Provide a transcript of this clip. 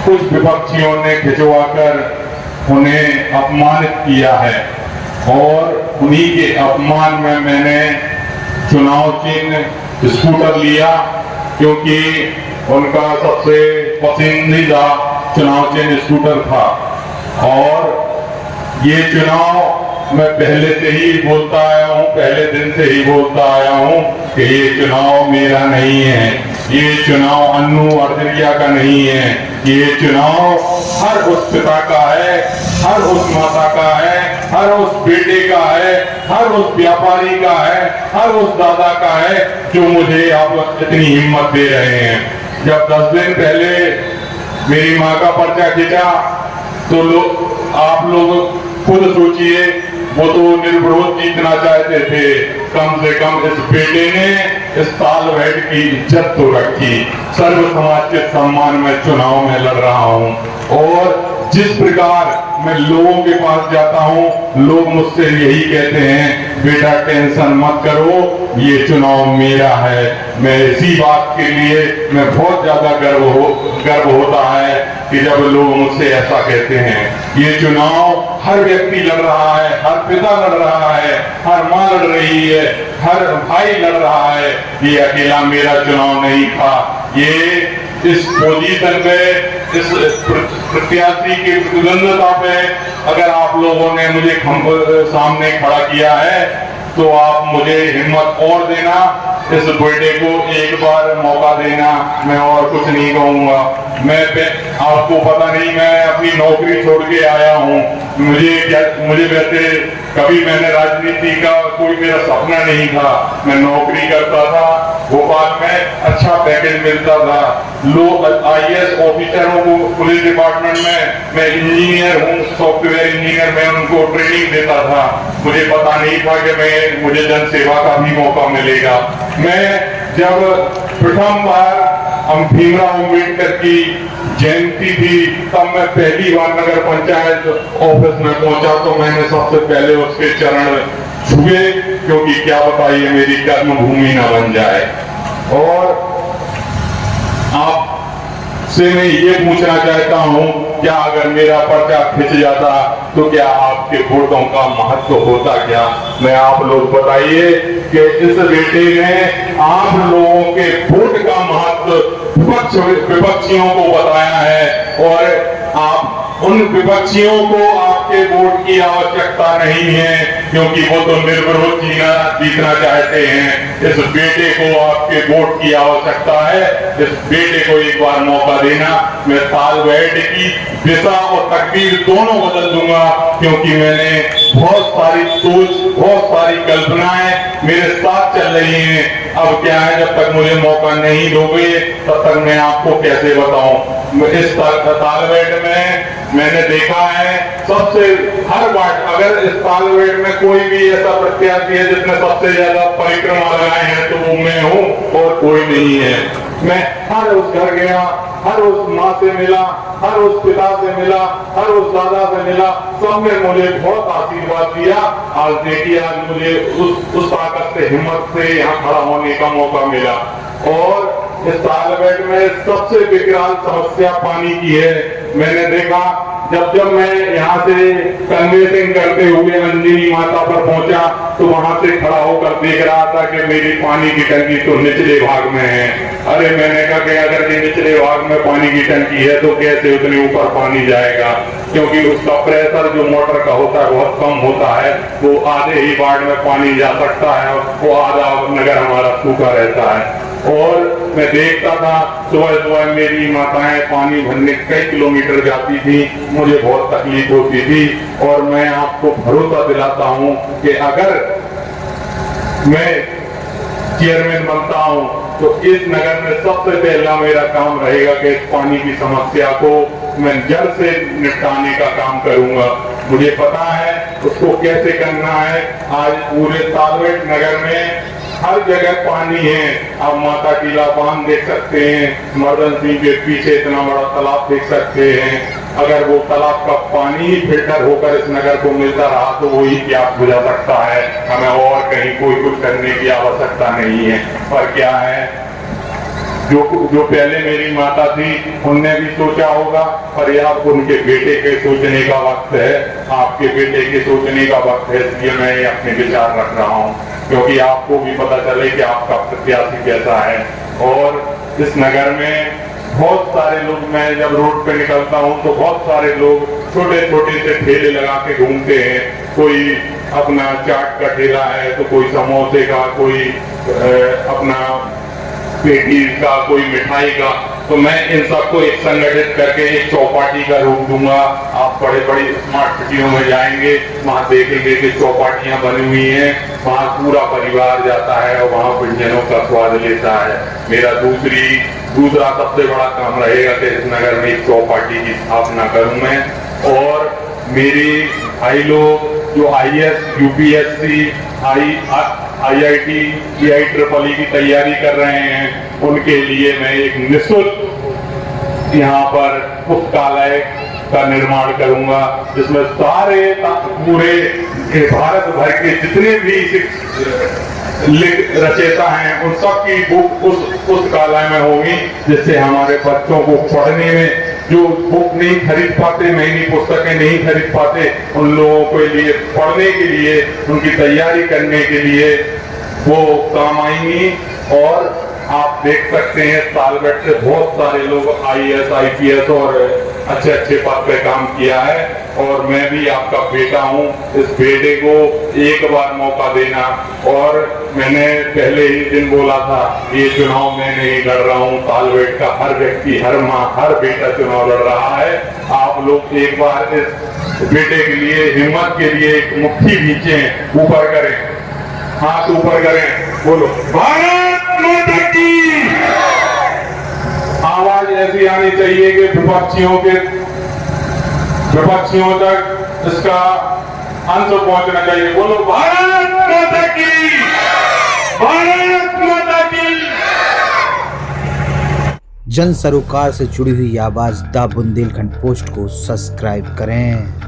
कुछ विपक्षियों ने खिंचवाकर उन्हें अपमानित किया है और उन्हीं के अपमान में मैंने चुनाव चिन्ह स्कूटर लिया, क्योंकि उनका सबसे पसंदीदा चुनाव चिन्ह स्कूटर था। और ये चुनाव मैं पहले से ही बोलता आया हूँ, पहले दिन से ही बोलता आया हूँ कि ये चुनाव मेरा नहीं है, ये चुनाव अन्नू अर्जरिया का नहीं है, ये चुनाव हर उस पिता का है, हर उस माता का है, हर उस बेटे का है, हर उस व्यापारी का है, हर उस दादा का है जो मुझे आप इतनी हिम्मत दे रहे हैं। जब 10 दिन पहले मेरी माँ का पर्चा खींचा तो आप लोग खुद सोचिए, वो तो निर्विरोध जीतना चाहते थे, कम से कम इस बेटे ने इस तालबेट की इज्जत तो रखी। सर्व समाज के सम्मान में चुनाव में लड़ रहा हूँ और जिस प्रकार मैं लोगों के पास जाता हूँ, लोग मुझसे यही कहते हैं, बेटा टेंशन मत करो, ये चुनाव मेरा है। मैं इसी बात के लिए मैं बहुत ज्यादा गर्व होता है कि जब लोग मुझसे ऐसा कहते हैं। ये चुनाव हर व्यक्ति लड़ रहा है, हर पिता लड़ रहा है, हर माँ लड़ रही है, हर भाई लड़ रहा है। ये अकेला मेरा चुनाव नहीं था। ये इस पोजीशन पे, इस प्रत्याशी की प्रतिद्वंदता पे अगर आप लोगों ने मुझे सामने खड़ा किया है तो आप मुझे हिम्मत और देना, इस बेटे को एक बार मौका देना। मैं और कुछ नहीं कहूँगा। आपको पता नहीं, मैं अपनी नौकरी छोड़ के आया हूँ। मुझे वैसे कभी मैंने राजनीति का कोई मेरा सपना नहीं था। मैं नौकरी करता था भोपाल में, अच्छा पैकेज मिलता था। लोग IAS ऑफिसरों को पुलिस डिपार्टमेंट में, मैं इंजीनियर हूँ, सॉफ्टवेयर इंजीनियर, मैं उनको ट्रेनिंग देता था। मुझे पता नहीं था कि मुझे जन सेवा का भी मौका मिलेगा। मैं जब प्रथम बार हम भीमराव अम्बेडकर की जयंती थी तब मैं पहली बार नगर पंचायत ऑफिस में पहुंचा तो मैंने सबसे पहले उसके चरण छुए, क्योंकि क्या बताइए मेरी कर्म भूमि न बन जाए। और आपसे मैं ये पूछना चाहता हूँ, क्या अगर मेरा पर्चा खिंच जाता तो क्या आपके वोटों का महत्व होता? क्या मैं आप लोग बताइए कि इस बेटे ने आप लोगों के वोट का महत्व विपक्षियों को बताया है और आप उन विपक्षियों को आपके वोट की आवश्यकता नहीं है, क्योंकि वो तो निर्विरोध जीतना चाहते हैं। इस बेटे को आपके वोट की आवश्यकता है। इस बेटे को एक बार मौका देना। मैं तालबेट की दिशा और तकदीर दोनों बदल दूंगा, क्योंकि मैंने बहुत सारी सोच, बहुत सारी कल्पनाएं मेरे साथ चल रही हैं। अब क्या है, जब तक मुझे मौका नहीं दोगे तब तक मैं आपको कैसे बताऊं। इस तालबेट में मैंने देखा है सबसे हर बार, अगर इस तालबेट में कोई भी ऐसा प्रत्याशी है जिसने सबसे ज्यादा परिक्रमा लगाए हैं तो वो मैं हूँ और कोई नहीं है। मैं हर उस घर गया, हर उस माँ से मिला, हर उस पिता से मिला, हर उस दादा से मिला, सबने मुझे बहुत आशीर्वाद दिया। आज देखिए, आज मुझे उस ताकत से, हिम्मत से यहाँ खड़ा होने का मौका मिला। और इस तालबेट में सबसे विकराल समस्या पानी की है। मैंने देखा जब मैं यहाँ से कन्वेंसिंग करते हुए अंजनी माता पर पहुंचा तो वहां से खड़ा होकर देख रहा था कि मेरी पानी की टंकी तो निचले भाग में है। अरे मैंने कहा कि अगर ये निचले भाग में पानी की टंकी है तो कैसे उतने ऊपर पानी जाएगा, क्योंकि उसका प्रेशर जो मोटर का होता है बहुत कम होता है। वो आधे ही वार्ड में पानी जा सकता है, वो आधा नगर हमारा सूखा रहता है। और मैं देखता था सुबह सुबह मेरी माताएं पानी भरने कई किलोमीटर जाती थी, मुझे बहुत तकलीफ होती थी। और मैं आपको भरोसा दिलाता हूं कि अगर मैं चेयरमैन बनता हूं तो इस नगर में सबसे पहला मेरा काम रहेगा कि इस पानी की समस्या को मैं जड़ से निपटाने का काम करूंगा। मुझे पता है उसको कैसे करना है। आज पूरे तालबेट नगर में हर जगह पानी है। आप माता टीला बांध देख सकते हैं, मर्दन सिंह के पीछे इतना बड़ा तालाब देख सकते हैं। अगर वो तालाब का पानी ही फिल्टर होकर इस नगर को मिलता रहा तो वो ही प्यास बुझा सकता है। हमें और कहीं कोई कुछ करने की आवश्यकता नहीं है। पर क्या है, जो पहले मेरी माता थी उनने भी सोचा होगा, पर यह अब उनके बेटे के सोचने का वक्त है, आपके बेटे के सोचने का वक्त है। इसलिए मैं ये अपने विचार रख रहा हूँ, क्योंकि आपको भी पता चले कि आपका प्रत्याशी कैसा है। और इस नगर में बहुत सारे लोग, मैं जब रोड पे निकलता हूँ तो बहुत सारे लोग छोटे छोटे से ठेले लगा के घूमते हैं। कोई अपना चाट का ठेला है, तो कोई समोसे का, कोई अपना पेटीज का, कोई मिठाई का। तो मैं इन सबको एक संगठित करके एक चौपाटी का रूप दूंगा। आप बड़े बड़ी स्मार्ट सिटियों में जाएंगे, वहां देखेंगे कि चौपाटियां बनी हुई हैं, वहां पूरा परिवार जाता है और वहां व्यंजनों का स्वाद लेता है। मेरा दूसरा सबसे बड़ा काम रहेगा कि इस नगर में एक चौपाटी की स्थापना करूं मैं। और मेरे भाई लोग जो IAS, UPSC, IIT, IEEE की तैयारी कर रहे हैं, उनके लिए मैं एक निःशुल्क यहाँ पर पुस्तकालय का निर्माण करूंगा, जिसमें सारे पूरे भारत भर के जितने भी रचयिता हैं उन सब की बुक उस पुस्तकालय में होगी, जिससे हमारे बच्चों को पढ़ने में, जो बुक नहीं खरीद पाते, महंगी पुस्तकें नहीं खरीद पाते, उन लोगों के लिए पढ़ने के लिए, उनकी तैयारी करने के लिए वो काम आएंगी। और आप देख सकते हैं सालगढ़ से बहुत सारे लोग IAS, IPS और अच्छे अच्छे पद पे काम किया है। और मैं भी आपका बेटा हूँ, इस बेटे को एक बार मौका देना। और मैंने पहले ही दिन बोला था, ये चुनाव मैं नहीं लड़ रहा हूँ, सालगढ़ का हर व्यक्ति, हर माँ, हर बेटा चुनाव लड़ रहा है। आप लोग एक बार इस बेटे के लिए, हिम्मत के लिए एक मुट्ठी खींचें, ऊपर करें, हाथ ऊपर करें, बोलो भारत माता की। आवाज ऐसी आनी चाहिए कि विपक्षियों तक इसका अंत पहुंचना चाहिए। बोलो भारत माता की, भारत माता की। जन सरोकार से जुड़ी हुई आवाज द बुंदेलखंड पोस्ट को सब्सक्राइब करें।